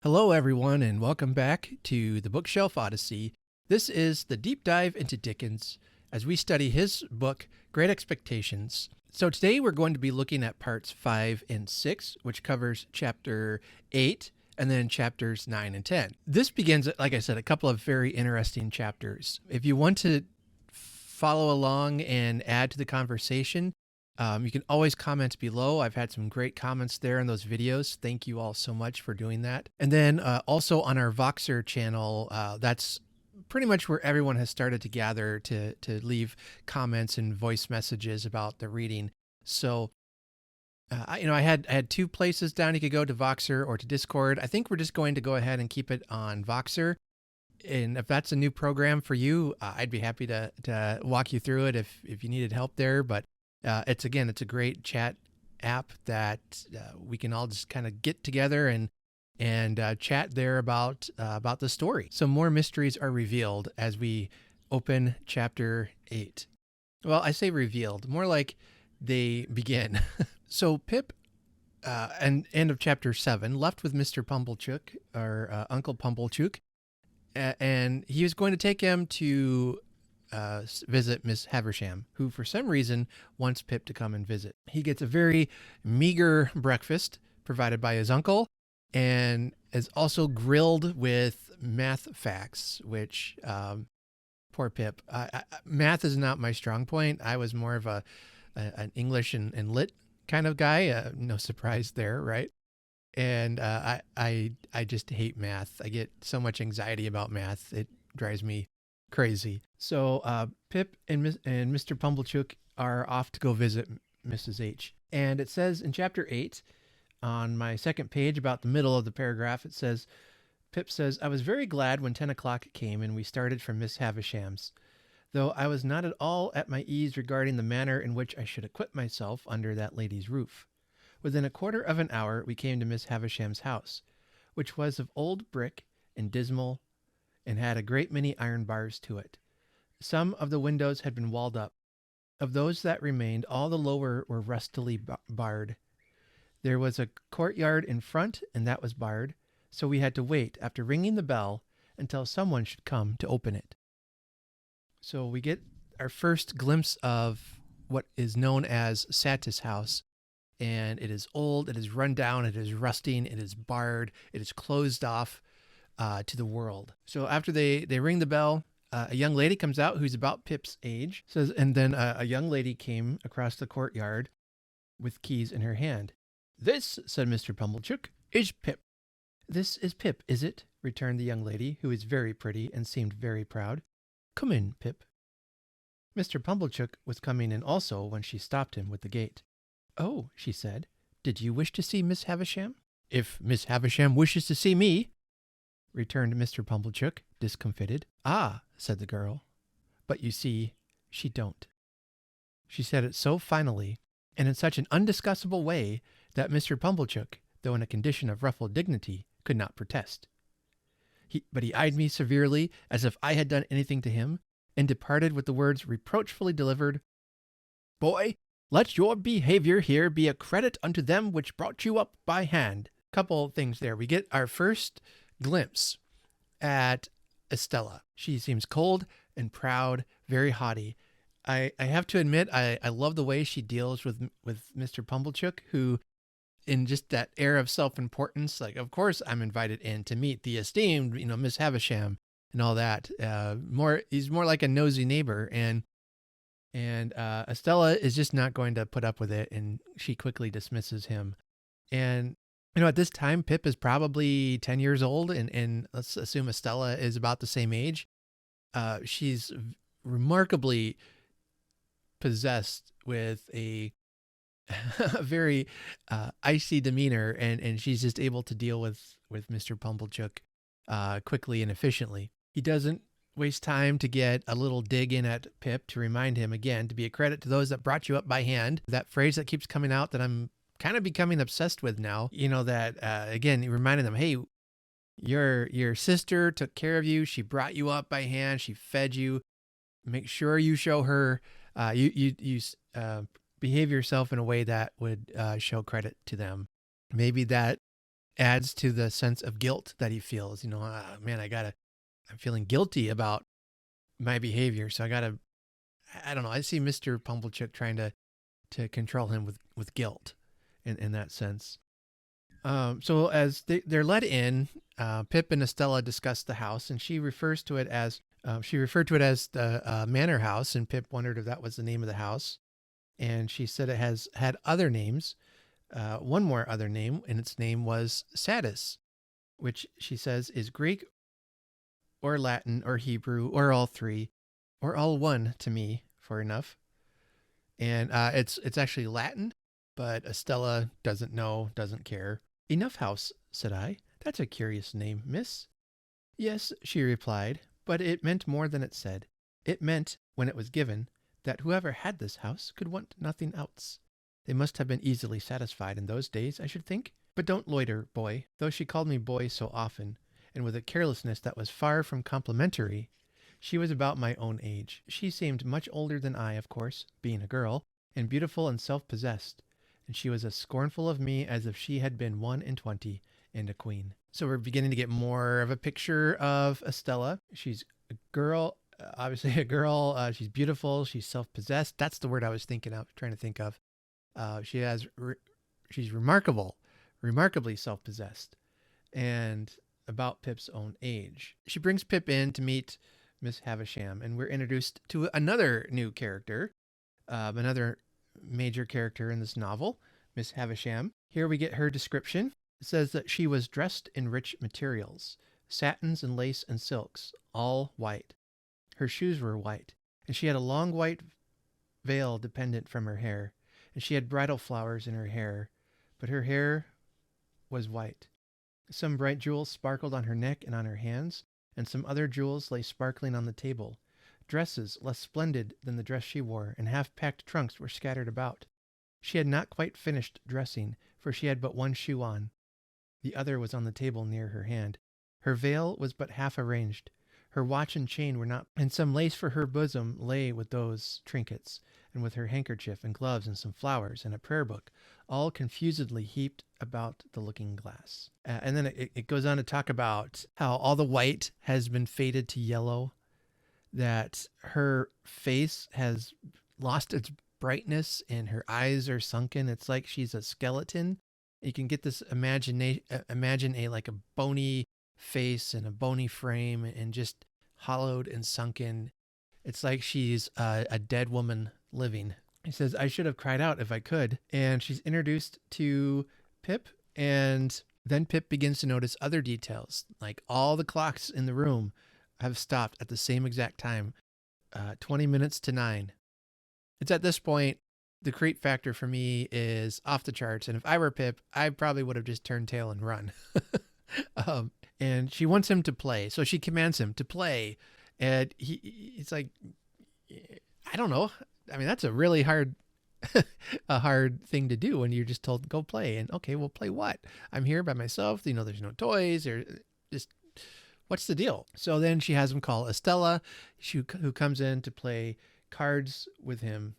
Hello, everyone, and welcome back to the Bookshelf Odyssey. This is the deep dive into Dickens as we study his book, Great Expectations. So today we're going to be looking at parts 5 and 6, which covers chapter 8 and then chapters 9 and 10. This begins, like I said, a couple of very interesting chapters. If you want to follow along and add to the conversation, you can always comment below. I've had some great comments there in those videos. Thank you all so much for doing that. And then also on our Voxer channel, that's pretty much where everyone has started to gather to leave comments and voice messages about the reading. So, I had two places down. You could go to Voxer or to Discord. I think we're just going to go ahead and keep it on Voxer. And if that's a new program for you, I'd be happy to walk you through it if you needed help there. But it's a great chat app that we can all just kind of get together and chat there about the story. So more mysteries are revealed as we open chapter 8. Well, I say revealed, more like they begin. So Pip, and end of chapter 7, left with Mr. Pumblechook, or Uncle Pumblechook, and he was going to take him to visit Miss Havisham, who for some reason wants Pip to come and visit. He gets a very meager breakfast provided by his uncle and is also grilled with math facts, which poor Pip. Math is not my strong point. I was more of an English and lit kind of guy. No surprise there, right? And I just hate math. I get so much anxiety about math. It drives me crazy. So Pip and Mr. Pumblechook are off to go visit Mrs. H. And it says in chapter 8, on my second page, about the middle of the paragraph, it says, Pip says, "I was very glad when 10 o'clock came and we started for Miss Havisham's, though I was not at all at my ease regarding the manner in which I should equip myself under that lady's roof. Within a quarter of an hour we came to Miss Havisham's house, which was of old brick and dismal, and had a great many iron bars to it. Some of the windows had been walled up. Of those that remained, all the lower were rustily barred. There was a courtyard in front, and that was barred, so we had to wait, after ringing the bell, until someone should come to open it." So we get our first glimpse of what is known as Satis' house, and it is old, it is run down, it is rusting, it is barred, it is closed off to the world. So after they ring the bell, a young lady comes out who's about Pip's age, says, and then a young lady came across the courtyard with keys in her hand. "This," said Mr. Pumblechook, "is Pip." "This is Pip, is it?" returned the young lady, who is very pretty and seemed very proud. "Come in, Pip." Mr. Pumblechook was coming in also when she stopped him with the gate. "Oh," she said, "did you wish to see Miss Havisham?" "If Miss Havisham wishes to see me," returned Mr. Pumblechook, discomfited. "Ah," said the girl, "but you see, she don't." She said it so finally, and in such an undiscussable way, that Mr. Pumblechook, though in a condition of ruffled dignity, could not protest. But he eyed me severely, as if I had done anything to him, and departed with the words reproachfully delivered, "Boy, let your behavior here be a credit unto them which brought you up by hand." Couple things there. We get our first glimpse at Estella. She seems cold and proud, very haughty. I have to admit, I love the way she deals with Mr. Pumblechook, who, in just that air of self-importance, like, of course I'm invited in to meet the esteemed, Miss Havisham and all that. He's more like a nosy neighbor, and Estella is just not going to put up with it, and she quickly dismisses him. And at this time, Pip is probably 10 years old, and let's assume Estella is about the same age. She's remarkably possessed with a very icy demeanor, and she's just able to deal with Mr. Pumblechook quickly and efficiently. He doesn't waste time to get a little dig in at Pip to remind him again to be a credit to those that brought you up by hand. That phrase that keeps coming out that I'm kind of becoming obsessed with now, that again, reminding them, hey, your sister took care of you. She brought you up by hand. She fed you. Make sure you show her, you behave yourself in a way that would show credit to them. Maybe that adds to the sense of guilt that he feels. Man, I'm feeling guilty about my behavior. So I don't know. I see Mr. Pumblechook trying to control him with guilt in that sense. So as they're let in, Pip and Estella discuss the house, and she referred to it as the manor house, and Pip wondered if that was the name of the house. And she said it had other names, one more other name, and its name was Satis, which she says is Greek or Latin or Hebrew or all three or all one to me for enough. And it's actually Latin, but Estella doesn't know, doesn't care. Enough house, said I. That's a curious name, miss. Yes, she replied, but it meant more than it said. It meant, when it was given, that whoever had this house could want nothing else. They must have been easily satisfied in those days, I should think. But don't loiter, boy, though she called me boy so often, and with a carelessness that was far from complimentary. She was about my own age. She seemed much older than I, of course, being a girl, and beautiful and self-possessed, and she was as scornful of me as if she had been 21 and a queen. So we're beginning to get more of a picture of Estella. She's a girl, obviously a girl. She's beautiful. She's self-possessed. That's the word I was trying to think of. She's remarkably self-possessed, and about Pip's own age. She brings Pip in to meet Miss Havisham, and we're introduced to another new character, another major character in this novel, Miss Havisham. Here we get her description. It says that she was dressed in rich materials, satins and lace and silks, all white. Her shoes were white, and she had a long white veil dependent from her hair, and she had bridal flowers in her hair, but her hair was white. Some bright jewels sparkled on her neck and on her hands, and some other jewels lay sparkling on the table. Dresses, less splendid than the dress she wore, and half-packed trunks were scattered about. She had not quite finished dressing, for she had but one shoe on. The other was on the table near her hand. Her veil was but half arranged. Her watch and chain were not, and some lace for her bosom lay with those trinkets, and with her handkerchief and gloves and some flowers and a prayer book, all confusedly heaped about the looking-glass. And then it goes on to talk about how all the white has been faded to yellow, that her face has lost its brightness and her eyes are sunken. It's like she's a skeleton. You can get this imagine like a bony face and a bony frame and just hollowed and sunken. It's like she's a dead woman living. He says, I should have cried out if I could. And she's introduced to Pip, and then Pip begins to notice other details, like all the clocks in the room have stopped at the same exact time, 20 minutes to 9. It's at this point, the creep factor for me is off the charts. And if I were Pip, I probably would have just turned tail and run. And she wants him to play. So she commands him to play. And it's like, I don't know. I mean, that's a really hard thing to do when you're just told, go play. And okay, we'll play what? I'm here by myself. There's no toys or just, what's the deal? So then she has him call Estella, who comes in to play cards with him.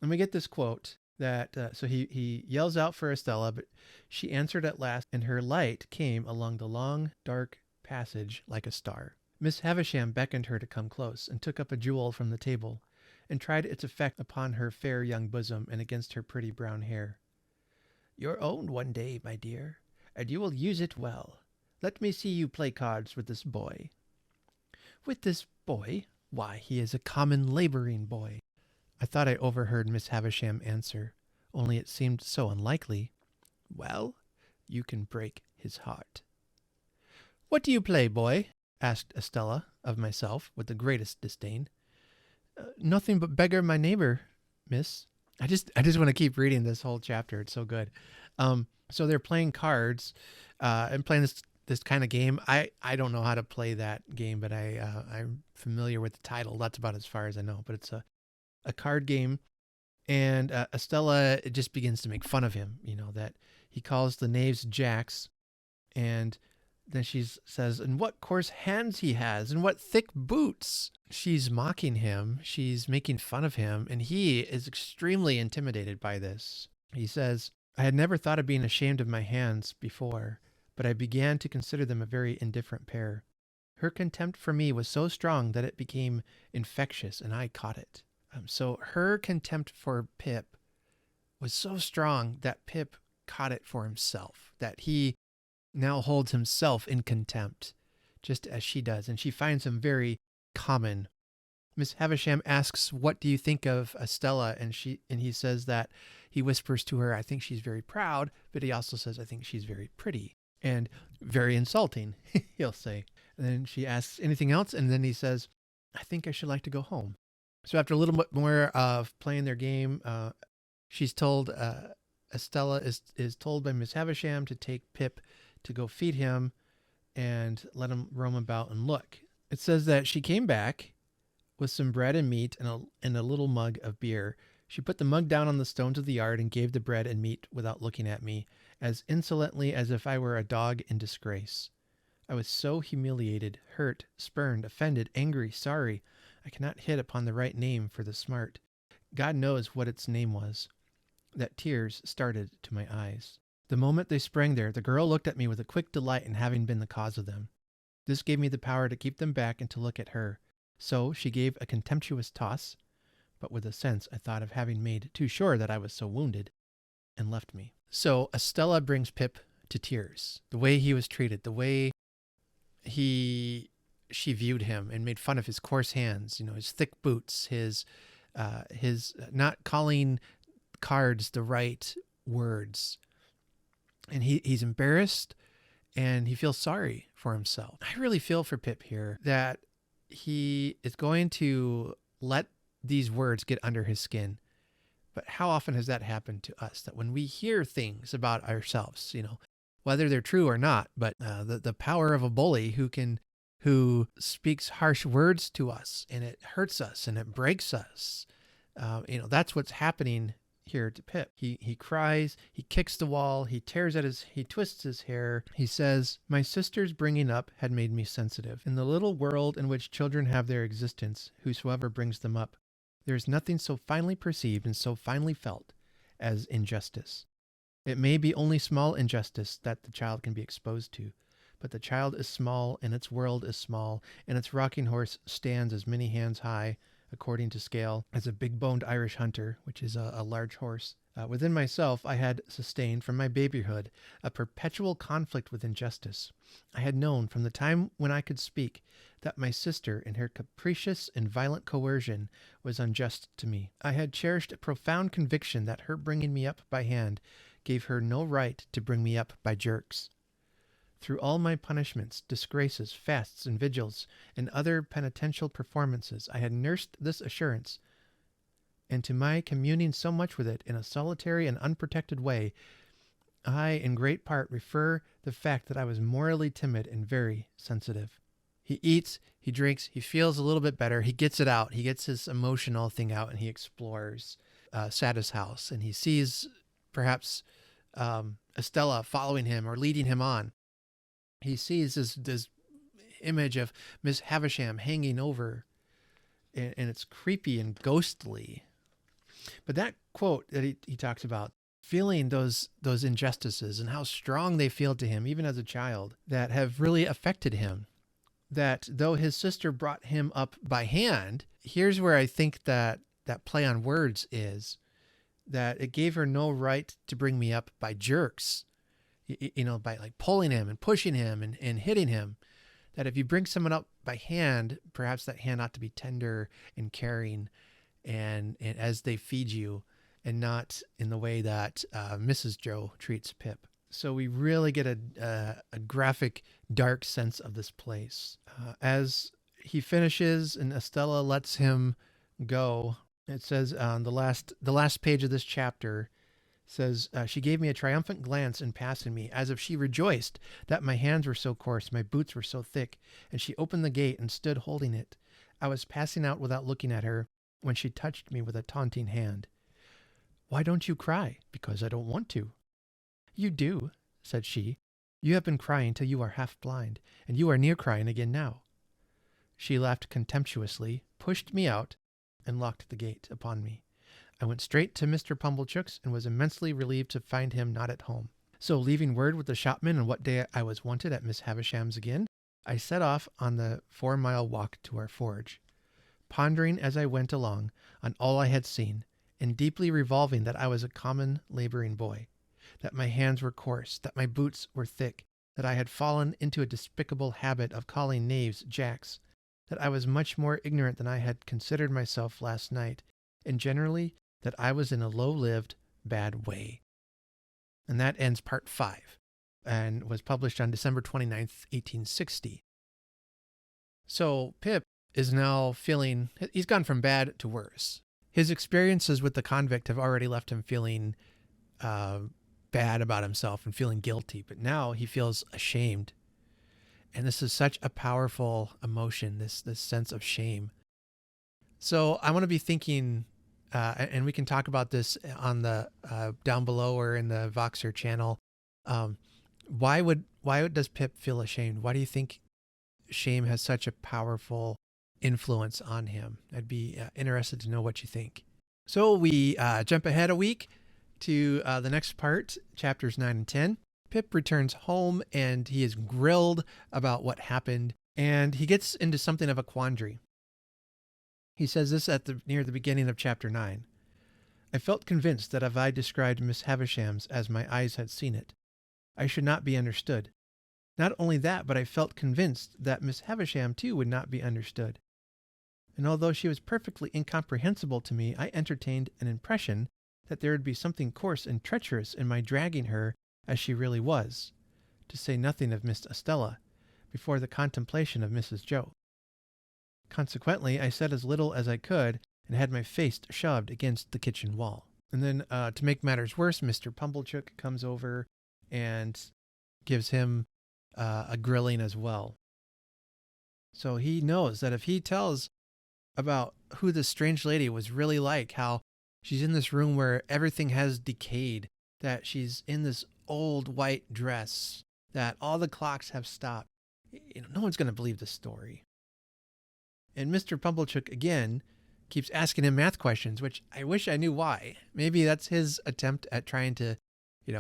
And we get this quote that, so he yells out for Estella, but she answered at last, and her light came along the long, dark passage like a star. Miss Havisham beckoned her to come close, and took up a jewel from the table, and tried its effect upon her fair young bosom and against her pretty brown hair. Your own one day, my dear, and you will use it well. Let me see you play cards with this boy. With this boy? Why, he is a common laboring boy. I thought I overheard Miss Havisham answer, only it seemed so unlikely. Well, you can break his heart. What do you play, boy? Asked Estella of myself with the greatest disdain. Nothing but beggar my neighbor, miss. I just want to keep reading this whole chapter. It's so good. So they're playing cards and playing this kind of game. I don't know how to play that game, but I'm familiar with the title. That's about as far as I know. But it's a card game, and Estella just begins to make fun of him. That he calls the knaves jacks, and then she says, and what coarse hands he has, and what thick boots. She's mocking him. She's making fun of him, and he is extremely intimidated by this. He says, I had never thought of being ashamed of my hands before. but I began to consider them a very indifferent pair. Her contempt for me was so strong that it became infectious, and I caught it. So her contempt for Pip was so strong that Pip caught it for himself, that he now holds himself in contempt, just as she does, and she finds him very common. Miss Havisham asks, "What do you think of Estella?" And he says that he whispers to her, "I think she's very proud," but he also says, "I think she's very pretty," and very insulting, he'll say. And then she asks anything else, and then he says, "I think I should like to go home." So after a little bit more of playing their game, she's told, Estella is told by Miss Havisham to take Pip to go feed him and let him roam about and look. It says that she came back with some bread and meat and a little mug of beer. She put the mug down on the stones of the yard and gave the bread and meat without looking at me, as insolently as if I were a dog in disgrace. I was so humiliated, hurt, spurned, offended, angry, sorry. I cannot hit upon the right name for the smart. God knows what its name was, that tears started to my eyes. The moment they sprang there, the girl looked at me with a quick delight in having been the cause of them. This gave me the power to keep them back and to look at her. So she gave a contemptuous toss, but with a sense, I thought, of having made too sure that I was so wounded, and left me. So Estella brings Pip to tears. The way he was treated, the way she viewed him and made fun of his coarse hands, his thick boots, his not calling cards the right words. And he's embarrassed and he feels sorry for himself. I really feel for Pip here that he is going to let these words get under his skin. But how often has that happened to us? That when we hear things about ourselves, whether they're true or not, but the power of a bully who speaks harsh words to us, and it hurts us and it breaks us. That's what's happening here to Pip. He cries, he kicks the wall, he twists his hair. He says, "My sister's bringing up had made me sensitive. In the little world in which children have their existence, whosoever brings them up, there is nothing so finely perceived and so finely felt as injustice. It may be only small injustice that the child can be exposed to, but the child is small and its world is small, and its rocking horse stands as many hands high, according to scale, as a big-boned Irish hunter, which is a large horse. Within myself, I had sustained from my babyhood a perpetual conflict with injustice. I had known from the time when I could speak that my sister, in her capricious and violent coercion, was unjust to me. I had cherished a profound conviction that her bringing me up by hand gave her no right to bring me up by jerks. Through all my punishments, disgraces, fasts, and vigils, and other penitential performances, I had nursed this assurance, and to my communing so much with it in a solitary and unprotected way, I in great part refer the fact that I was morally timid and very sensitive. He eats, he drinks, he feels a little bit better, he gets it out, he gets his emotional thing out, and he explores Satis' house, and he sees perhaps Estella following him or leading him on. He sees this image of Miss Havisham hanging over, and it's creepy and ghostly. But that quote that he talks about, feeling those injustices and how strong they feel to him, even as a child, that have really affected him, that though his sister brought him up by hand, here's where I think that play on words is, that it gave her no right to bring me up by jerks, by like pulling him and pushing him and hitting him. That if you bring someone up by hand, perhaps that hand ought to be tender and caring and as they feed you, and not in the way that Mrs. Joe treats Pip. So we really get a graphic, dark sense of this place. As he finishes and Estella lets him go, it says on the last page of this chapter, says, she gave me a triumphant glance in passing me, as if she rejoiced that my hands were so coarse, my boots were so thick, and she opened the gate and stood holding it. I was passing out without looking at her, when she touched me with a taunting hand. "Why don't you cry?" "Because I don't want to." "You do," said she. "You have been crying till you are half blind, and you are near crying again now." She laughed contemptuously, pushed me out, and locked the gate upon me. I went straight to Mr. Pumblechook's and was immensely relieved to find him not at home. So, leaving word with the shopman on what day I was wanted at Miss Havisham's again, I set off on the 4-mile walk to our forge, pondering as I went along on all I had seen, and deeply revolving that I was a common laboring boy, that my hands were coarse, that my boots were thick, that I had fallen into a despicable habit of calling knaves jacks, that I was much more ignorant than I had considered myself last night, and generally that I was in a low-lived, bad way. And that ends part 5, and was published on December 29th, 1860. So Pip is now feeling, he's gone from bad to worse. His experiences with the convict have already left him feeling bad about himself and feeling guilty, but now he feels ashamed. And this is such a powerful emotion, this sense of shame. So I want to be thinking, and we can talk about this on the down below or in the Voxer channel. Why does Pip feel ashamed? Why do you think shame has such a powerful influence on him? I'd be interested to know what you think. So we jump ahead a week to the next part, chapters 9 and 10. Pip returns home and he is grilled about what happened, and he gets into something of a quandary. He says this near the beginning of chapter 9. I felt convinced that if I described Miss Havisham's as my eyes had seen it, I should not be understood. Not only that, but I felt convinced that Miss Havisham too would not be understood. And although she was perfectly incomprehensible to me, I entertained an impression that there would be something coarse and treacherous in my dragging her as she really was, to say nothing of Miss Estella, before the contemplation of Mrs. Joe. Consequently, I said as little as I could, and had my face shoved against the kitchen wall. And then, to make matters worse, Mr. Pumblechook comes over and gives him a grilling as well. So he knows that if he tells about who this strange lady was really like, how she's in this room where everything has decayed, that she's in this old white dress, that all the clocks have stopped, no one's going to believe this story. And Mr. Pumblechook, again, keeps asking him math questions, which I wish I knew why. Maybe that's his attempt at trying to,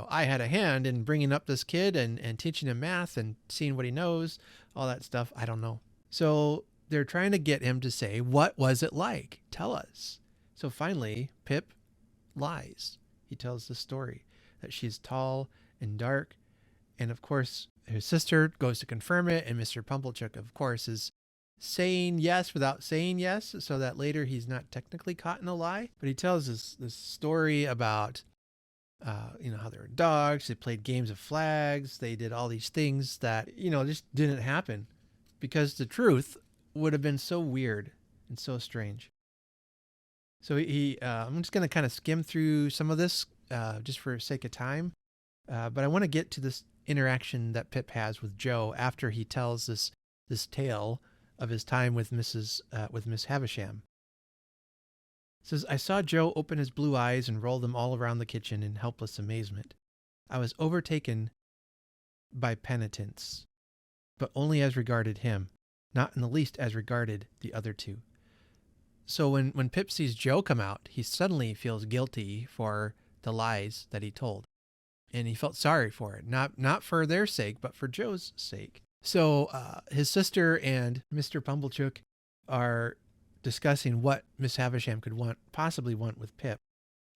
I had a hand in bringing up this kid and teaching him math and seeing what he knows, all that stuff. I don't know. So they're trying to get him to say, what was it like? Tell us. So finally, Pip lies. He tells the story that she's tall and dark. And of course, his sister goes to confirm it. And Mr. Pumblechook, of course, is saying yes without saying yes, so that later he's not technically caught in a lie. But he tells this story about, how they were dogs, they played games of flags, they did all these things that, just didn't happen because the truth would have been so weird and so strange. So I'm just going to kind of skim through some of this just for sake of time. But I want to get to this interaction that Pip has with Joe after he tells this tale of his time with Miss Havisham. It says, I saw Joe open his blue eyes and roll them all around the kitchen in helpless amazement. I was overtaken by penitence, but only as regarded him, not in the least as regarded the other two. So when Pip sees Joe come out, he suddenly feels guilty for the lies that he told. And he felt sorry for it, not for their sake, but for Joe's sake. So his sister and Mr. Pumblechook are discussing what Miss Havisham could possibly want with Pip.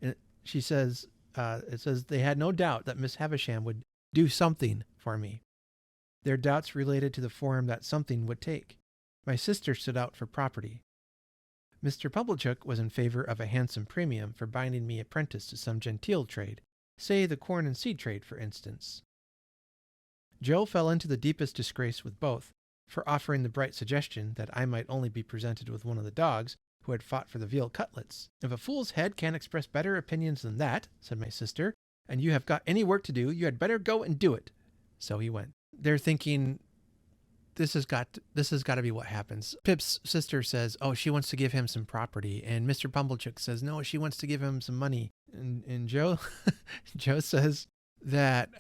And she says, it says, they had no doubt that Miss Havisham would do something for me. Their doubts related to the form that something would take. My sister stood out for property. Mr. Pumblechook was in favor of a handsome premium for binding me apprentice to some genteel trade, say the corn and seed trade, for instance. Joe fell into the deepest disgrace with both, for offering the bright suggestion that I might only be presented with one of the dogs who had fought for the veal cutlets. If a fool's head can't express better opinions than that, said my sister, and you have got any work to do, you had better go and do it. So he went. They're thinking, this has got to be what happens. Pip's sister says, oh, she wants to give him some property. And Mr. Pumblechook says, no, she wants to give him some money. And Joe, Joe says that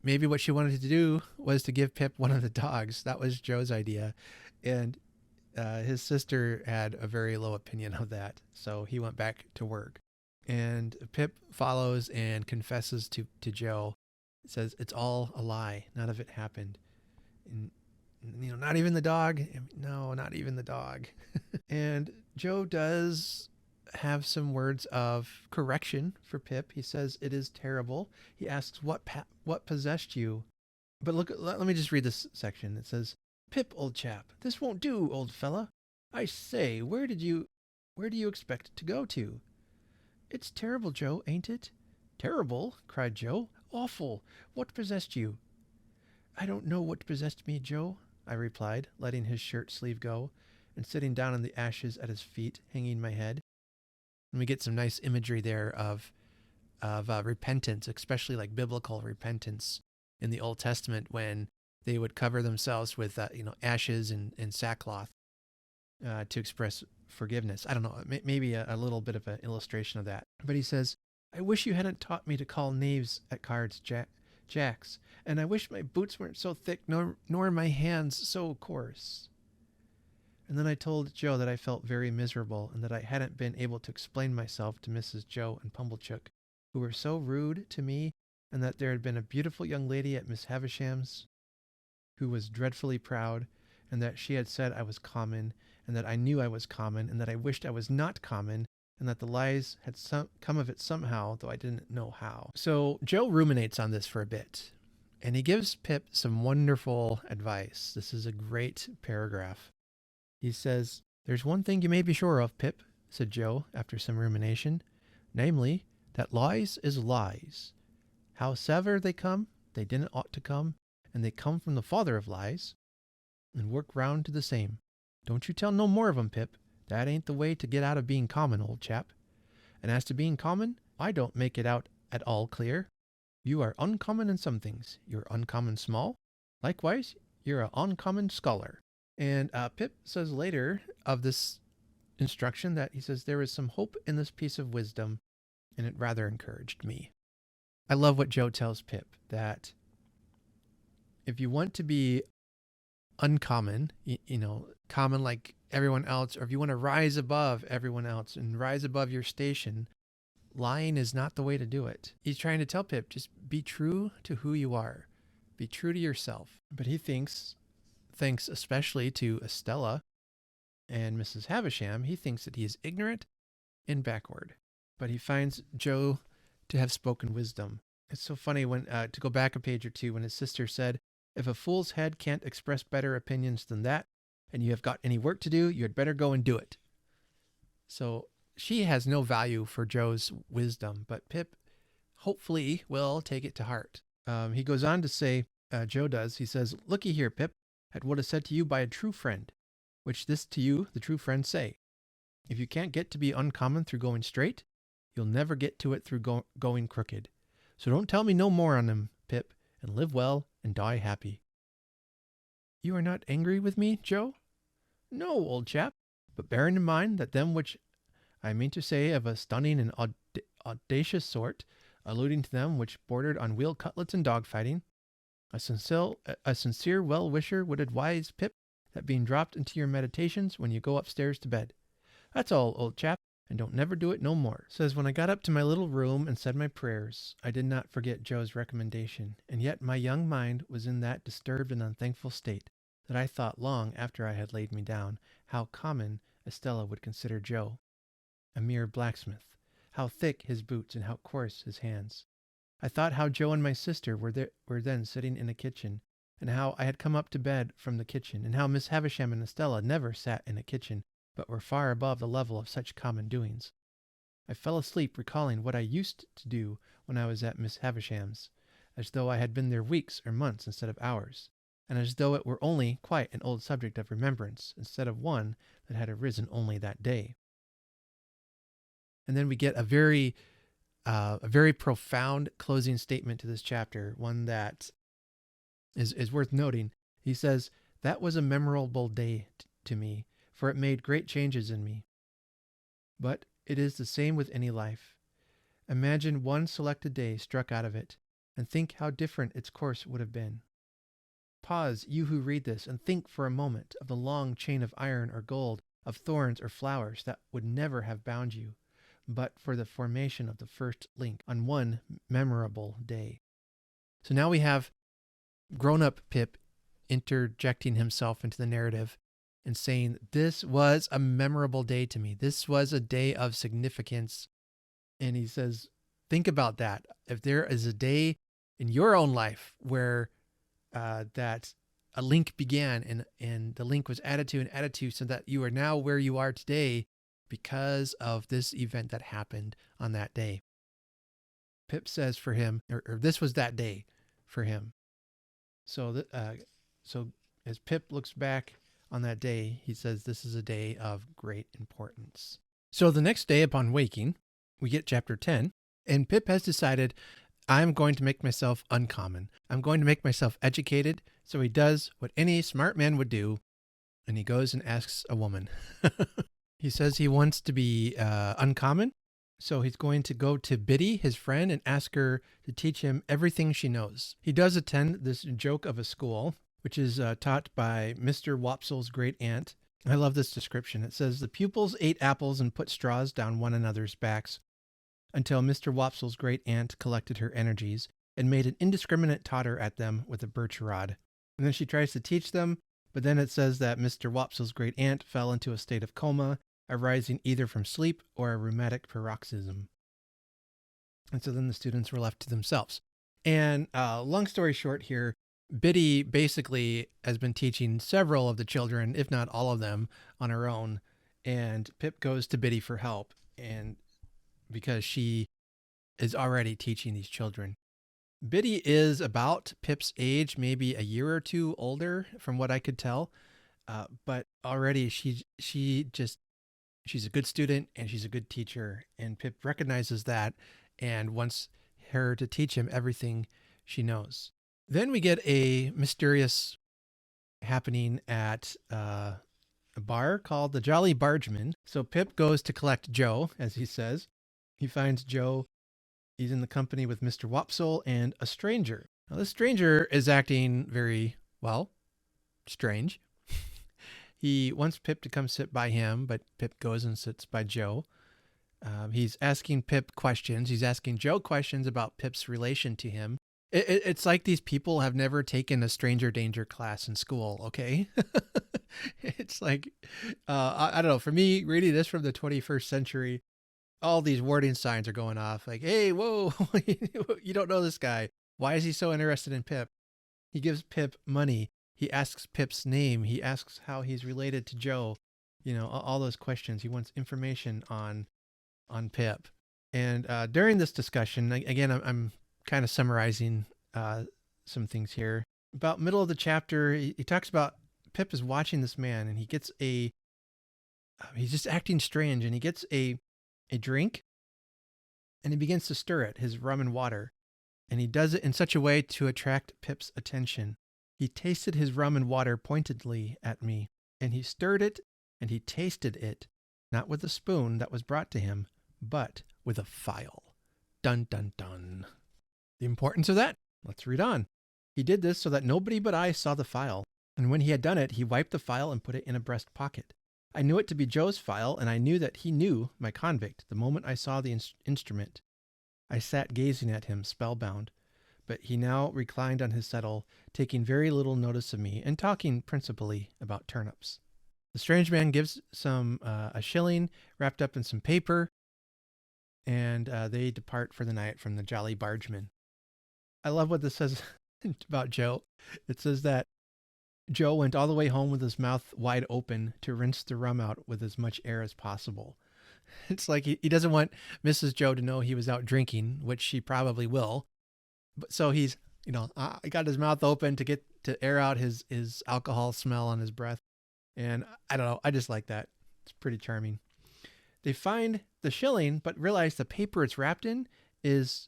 maybe what she wanted to do was to give Pip one of the dogs. That was Joe's idea. And his sister had a very low opinion of that. So he went back to work. And Pip follows and confesses to Joe It says, it's all a lie. None of it happened. And, not even the dog. No, not even the dog. And Joe does have some words of correction for Pip. He says, it is terrible. He asks, what possessed you? But look, let me just read this section. It says, Pip, old chap, this won't do, old fella. I say, where do you expect to go to? It's terrible, Joe, ain't it? Terrible, cried Joe. Awful. What possessed you? I don't know what possessed me, Joe, I replied, letting his shirt sleeve go and sitting down on the ashes at his feet, hanging my head. And we get some nice imagery there of repentance, especially like biblical repentance in the Old Testament when they would cover themselves with ashes and sackcloth to express forgiveness. I don't know, maybe a little bit of an illustration of that. But he says, I wish you hadn't taught me to call knaves at cards jacks, and I wish my boots weren't so thick, nor my hands so coarse. And then I told Joe that I felt very miserable and that I hadn't been able to explain myself to Mrs. Joe and Pumblechook, who were so rude to me, and that there had been a beautiful young lady at Miss Havisham's who was dreadfully proud, and that she had said I was common, and that I knew I was common, and that I wished I was not common, and that the lies had come of it somehow, though I didn't know how. So Joe ruminates on this for a bit, and he gives Pip some wonderful advice. This is a great paragraph. He says, There's one thing you may be sure of, Pip, said Joe after some rumination, namely, that lies is lies. Howsever they come, they didn't ought to come, and they come from the father of lies, and work round to the same. Don't you tell no more of 'em, Pip. That ain't the way to get out of being common, old chap. And as to being common, I don't make it out at all clear. You are uncommon in some things. You're uncommon small. Likewise, you're a uncommon scholar. And Pip says later of this instruction that he says, there is some hope in this piece of wisdom, and it rather encouraged me. I love what Joe tells Pip, that if you want to be uncommon, common like everyone else, or if you want to rise above everyone else and rise above your station, lying is not the way to do it. He's trying to tell Pip, just be true to who you are. Be true to yourself. But he thinks especially to Estella and Mrs. Havisham, he thinks that he is ignorant and backward. But he finds Joe to have spoken wisdom. It's so funny when to go back a page or two when his sister said, if a fool's head can't express better opinions than that, and you have got any work to do, you had better go and do it. So she has no value for Joe's wisdom, but Pip hopefully will take it to heart. He goes on to say, Joe does, he says, looky here, Pip, at what is said to you by a true friend, which this to you, the true friend, say. If you can't get to be uncommon through going straight, you'll never get to it through going crooked. So don't tell me no more on them, Pip, and live well and die happy. You are not angry with me, Joe? No, old chap, but bearing in mind that them which I mean to say of a stunning and audacious sort, alluding to them which bordered on veal cutlets and dog-fighting, a sincere well-wisher would advise, Pip, that being dropped into your meditations when you go upstairs to bed. That's all, old chap, and don't never do it no more. Says, when I got up to my little room and said my prayers, I did not forget Joe's recommendation, and yet my young mind was in that disturbed and unthankful state that I thought long after I had laid me down how common Estella would consider Joe. A mere blacksmith, how thick his boots and how coarse his hands. I thought how Joe and my sister were then sitting in a kitchen, and how I had come up to bed from the kitchen, and how Miss Havisham and Estella never sat in a kitchen, but were far above the level of such common doings. I fell asleep recalling what I used to do when I was at Miss Havisham's, as though I had been there weeks or months instead of hours, and as though it were only quite an old subject of remembrance, instead of one that had arisen only that day. And then we get a very profound closing statement to this chapter, one that is worth noting. He says, that was a memorable day to me, for it made great changes in me. But it is the same with any life. Imagine one selected day struck out of it, and think how different its course would have been. Pause, you who read this, and think for a moment of the long chain of iron or gold, of thorns or flowers that would never have bound you, but for the formation of the first link on one memorable day. So now we have grown-up Pip interjecting himself into the narrative and saying, this was a memorable day to me. This was a day of significance. And he says, think about that. If there is a day in your own life where that a link began and the link was added to so that you are now where you are today because of this event that happened on that day. Pip says for him, or this was that day for him. So as Pip looks back on that day, he says this is a day of great importance. So the next day upon waking, we get chapter 10, and Pip has decided, I'm going to make myself uncommon. I'm going to make myself educated. So he does what any smart man would do, and he goes and asks a woman. He says he wants to be uncommon, so he's going to go to Biddy, his friend, and ask her to teach him everything she knows. He does attend this joke of a school, which is taught by Mr. Wopsel's great aunt. I love this description. It says, the pupils ate apples and put straws down one another's backs until Mr. Wopsel's great aunt collected her energies and made an indiscriminate totter at them with a birch rod. And then she tries to teach them, but then it says that Mr. Wopsel's great aunt fell into a state of coma, arising either from sleep or a rheumatic paroxysm. And so then the students were left to themselves. And long story short here, Biddy basically has been teaching several of the children, if not all of them, on her own. And Pip goes to Biddy for help, and because she is already teaching these children. Biddy is about Pip's age, maybe a year or two older from what I could tell. But already she's a good student and she's a good teacher. And Pip recognizes that and wants her to teach him everything she knows. Then we get a mysterious happening at a bar called the Jolly Bargeman. So Pip goes to collect Joe, as he says. He finds Joe. He's in the company with Mr. Wopsle and a stranger. Now, this stranger is acting very, well, strange. He wants Pip to come sit by him, but Pip goes and sits by Joe. He's asking Pip questions. He's asking Joe questions about Pip's relation to him. It's like these people have never taken a stranger danger class in school, okay? It's like, I don't know, for me, reading this from the 21st century, all these warning signs are going off like, hey, whoa, you don't know this guy. Why is he so interested in Pip? He gives Pip money. He asks Pip's name. He asks how he's related to Joe. You know, all those questions. He wants information on Pip. And during this discussion, again, I'm kind of summarizing some things here. About middle of the chapter, he talks about Pip is watching this man, and he gets he's just acting strange, and he gets a drink, and he begins to stir it, his rum and water. And he does it in such a way to attract Pip's attention. He tasted his rum and water pointedly at me, and he stirred it, and he tasted it, not with a spoon that was brought to him, but with a file. Dun, dun, dun. The importance of that? Let's read on. He did this so that nobody but I saw the file, and when he had done it, he wiped the file and put it in a breast pocket. I knew it to be Joe's file, and I knew that he knew my convict the moment I saw the instrument. I sat gazing at him, spellbound, but he now reclined on his settle, taking very little notice of me and talking principally about turnips. The strange man gives a shilling wrapped up in some paper, and they depart for the night from the Jolly Bargeman. I love what this says about Joe. It says that Joe went all the way home with his mouth wide open to rinse the rum out with as much air as possible. It's like he doesn't want Mrs. Joe to know he was out drinking, which she probably will. But so he's, got his mouth open to get to air out his alcohol smell on his breath. And I don't know. I just like that. It's pretty charming. They find the shilling, but realize the paper it's wrapped in is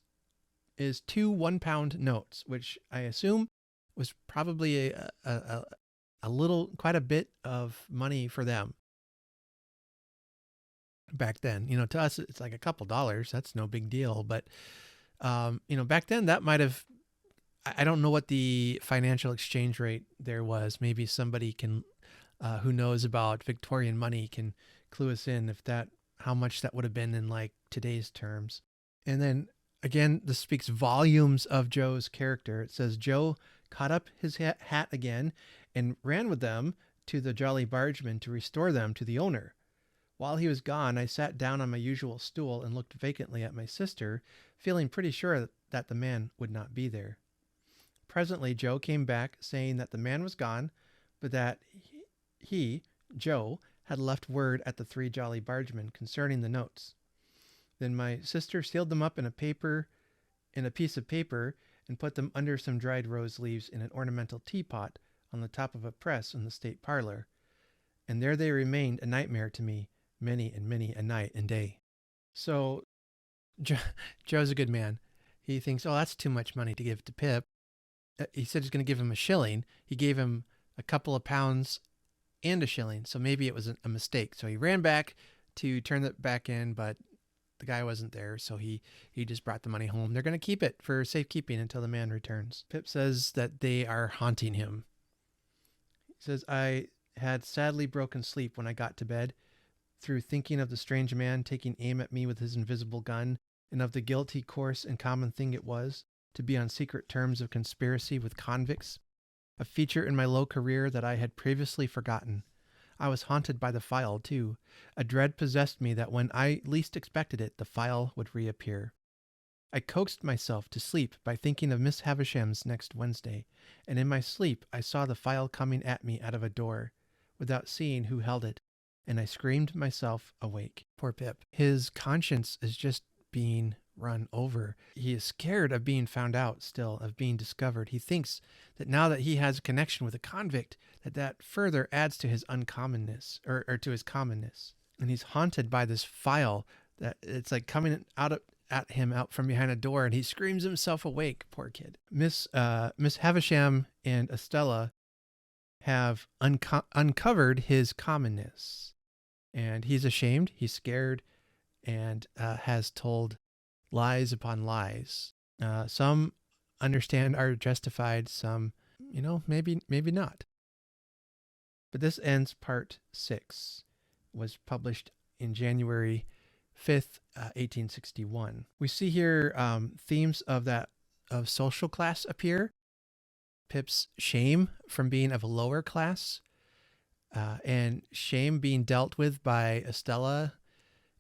2 1-pound notes, which I assume was probably quite a bit of money for them back then. To us, it's like a couple dollars. That's no big deal. But, back then that might have, I don't know what the financial exchange rate there was. Maybe somebody can, who knows about Victorian money can clue us in how much that would have been in like today's terms. And then again, this speaks volumes of Joe's character. It says, Joe caught up his hat again and ran with them to the Jolly Bargeman to restore them to the owner. While he was gone, I sat down on my usual stool and looked vacantly at my sister, feeling pretty sure that the man would not be there. Presently, Joe came back, saying that the man was gone, but that he, Joe, had left word at the Three Jolly Bargemen concerning the notes. Then my sister sealed them up in a piece of paper, and put them under some dried rose leaves in an ornamental teapot on the top of a press in the state parlor. And there they remained a nightmare to me, many and many a night and day. So Joe's a good man. He thinks, oh, that's too much money to give to Pip. He said he's going to give him a shilling. He gave him a couple of pounds and a shilling. So maybe it was a mistake. So he ran back to turn it back in, but the guy wasn't there. So he just brought the money home. They're going to keep it for safekeeping until the man returns. Pip says that they are haunting him. He says, I had sadly broken sleep when I got to bed, through thinking of the strange man taking aim at me with his invisible gun, and of the guilty, coarse, and common thing it was to be on secret terms of conspiracy with convicts, a feature in my low career that I had previously forgotten. I was haunted by the file, too. A dread possessed me that when I least expected it, the file would reappear. I coaxed myself to sleep by thinking of Miss Havisham's next Wednesday, and in my sleep I saw the file coming at me out of a door, without seeing who held it, and I screamed myself awake. Poor Pip. His conscience is just being run over. He is scared of being found out still, of being discovered. He thinks that now that he has a connection with a convict, that further adds to his uncommonness, or to his commonness. And he's haunted by this file that it's like coming at him out from behind a door, and he screams himself awake. Poor kid. Miss Havisham and Estella have uncovered his commonness, and he's ashamed, he's scared, and has told lies upon lies. Some understand are justified, some, maybe not. But this ends part 6. It was published in January 5th, 1861. We see here themes of social class appear. Pip's shame from being of a lower class, and shame being dealt with by Estella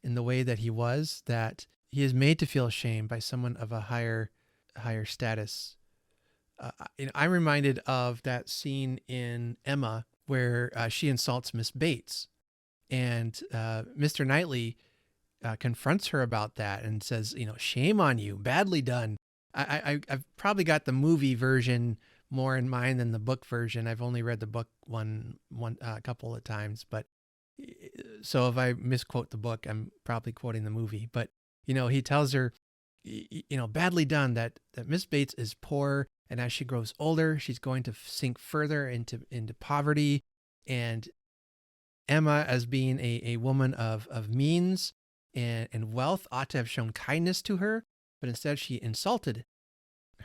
in the way that he was, that he is made to feel shame by someone of a higher status. I'm reminded of that scene in Emma where she insults Miss Bates, and Mr. Knightley confronts her about that and says, shame on you, badly done. I've probably got the movie version more in mind than the book version. I've only read the book one a couple of times, but so if I misquote the book, I'm probably quoting the movie. But he tells her, badly done, that Miss Bates is poor, and as she grows older, she's going to sink further into poverty. And Emma, as being a woman of means and wealth, ought to have shown kindness to her, but instead she insulted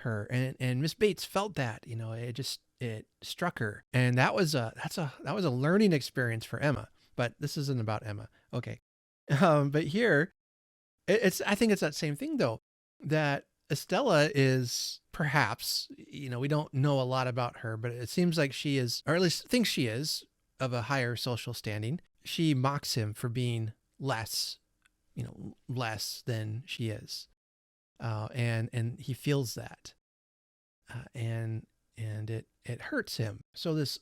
her, and Miss Bates felt that, it struck her, and that was a learning experience for Emma. But this isn't about Emma, okay? But here, I think it's that same thing though, that Estella is perhaps, we don't know a lot about her, but it seems like she is, or at least thinks she is, of a higher social standing. She mocks him for being less than she is. And he feels that, and it hurts him. So this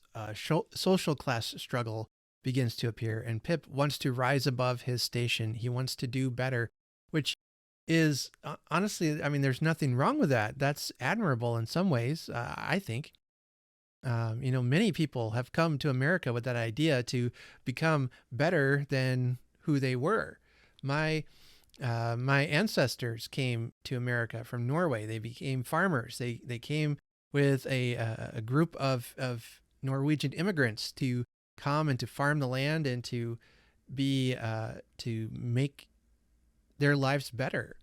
social class struggle begins to appear, and Pip wants to rise above his station. He wants to do better, which is honestly, there's nothing wrong with that. That's admirable in some ways, I think. Many people have come to America with that idea to become better than who they were. My ancestors came to America from Norway. They became farmers. They came with a group of Norwegian immigrants to come and to farm the land and to make their lives better,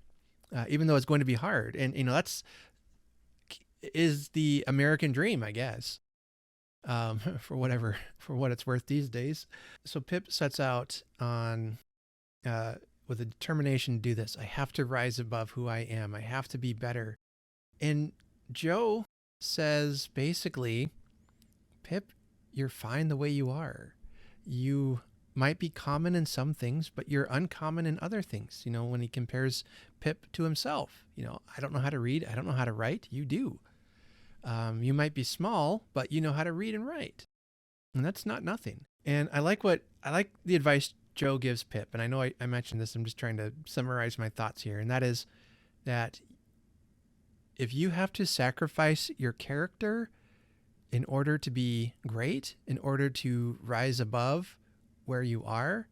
even though it's going to be hard. And that's is the American dream, I guess, for what it's worth these days. So Pip sets out on with a determination to do this. I have to rise above who I am. I have to be better. And Joe says basically, Pip, you're fine the way you are. You might be common in some things, but you're uncommon in other things. When he compares Pip to himself, I don't know how to read. I don't know how to write. You do. You might be small, but you know how to read and write. And that's not nothing. And I like the advice Joe gives Pip. And I know I mentioned this. I'm just trying to summarize my thoughts here. And that is that if you have to sacrifice your character in order to be great, in order to rise above where you are,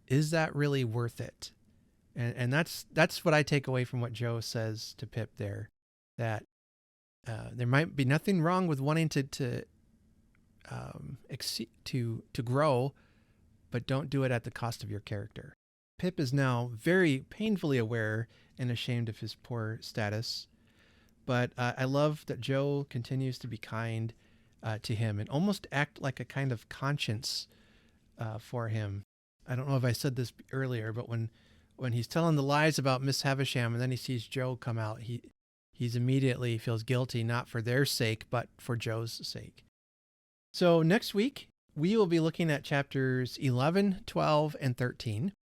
is that really worth it? And that's what I take away from what Joe says to Pip there, that there might be nothing wrong with wanting to grow, but don't do it at the cost of your character. Pip is now very painfully aware and ashamed of his poor status, but I love that Joe continues to be kind to him and almost act like a kind of conscience for him. I don't know if I said this earlier, but when he's telling the lies about Miss Havisham and then he sees Joe come out, he's immediately feels guilty, not for their sake, but for Joe's sake. So next week, we will be looking at chapters 11, 12, and 13,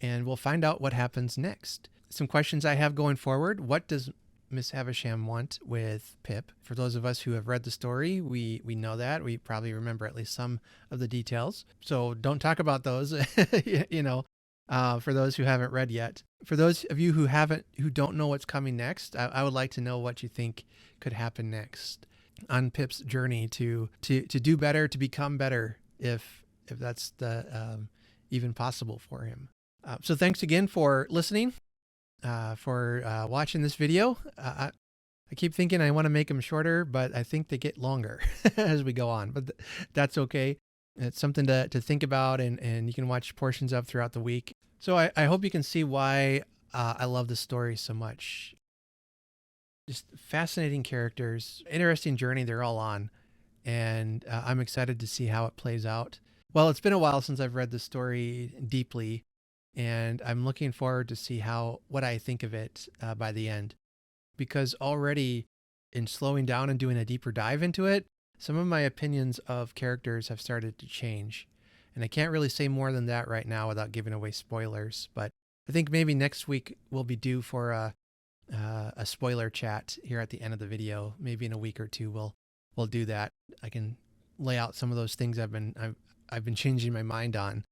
and we'll find out what happens next. Some questions I have going forward. What does Miss Havisham want with Pip? For those of us who have read the story, we know that. We probably remember at least some of the details. So don't talk about those, for those who haven't read yet. For those of you who don't know what's coming next, I would like to know what you think could happen next on Pip's journey to do better, to become better, if that's even possible for him. So thanks again for listening. For watching this video. I keep thinking I want to make them shorter, but I think they get longer as we go on, but that's okay. It's something to think about, and you can watch portions of throughout the week. So I hope you can see why I love this story so much. Just fascinating characters, interesting journey they're all on, and I'm excited to see how it plays out. Well, it's been a while since I've read the story deeply, and I'm looking forward to see what I think of it by the end. Because already in slowing down and doing a deeper dive into it, some of my opinions of characters have started to change. And I can't really say more than that right now without giving away spoilers. But I think maybe next week we'll be due for a spoiler chat here at the end of the video. Maybe in a week or two we'll do that. I can lay out some of those things I've been changing my mind on.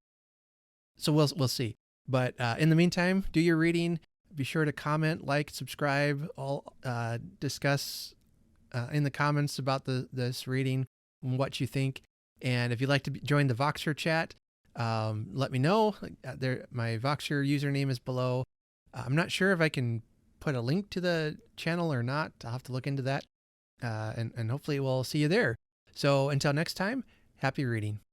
So we'll see. But in the meantime, do your reading. Be sure to comment, like, subscribe, discuss in the comments about this reading and what you think. And if you'd like to join the Voxer chat, let me know. My Voxer username is below. I'm not sure if I can put a link to the channel or not. I'll have to look into that. And hopefully we'll see you there. So until next time, happy reading.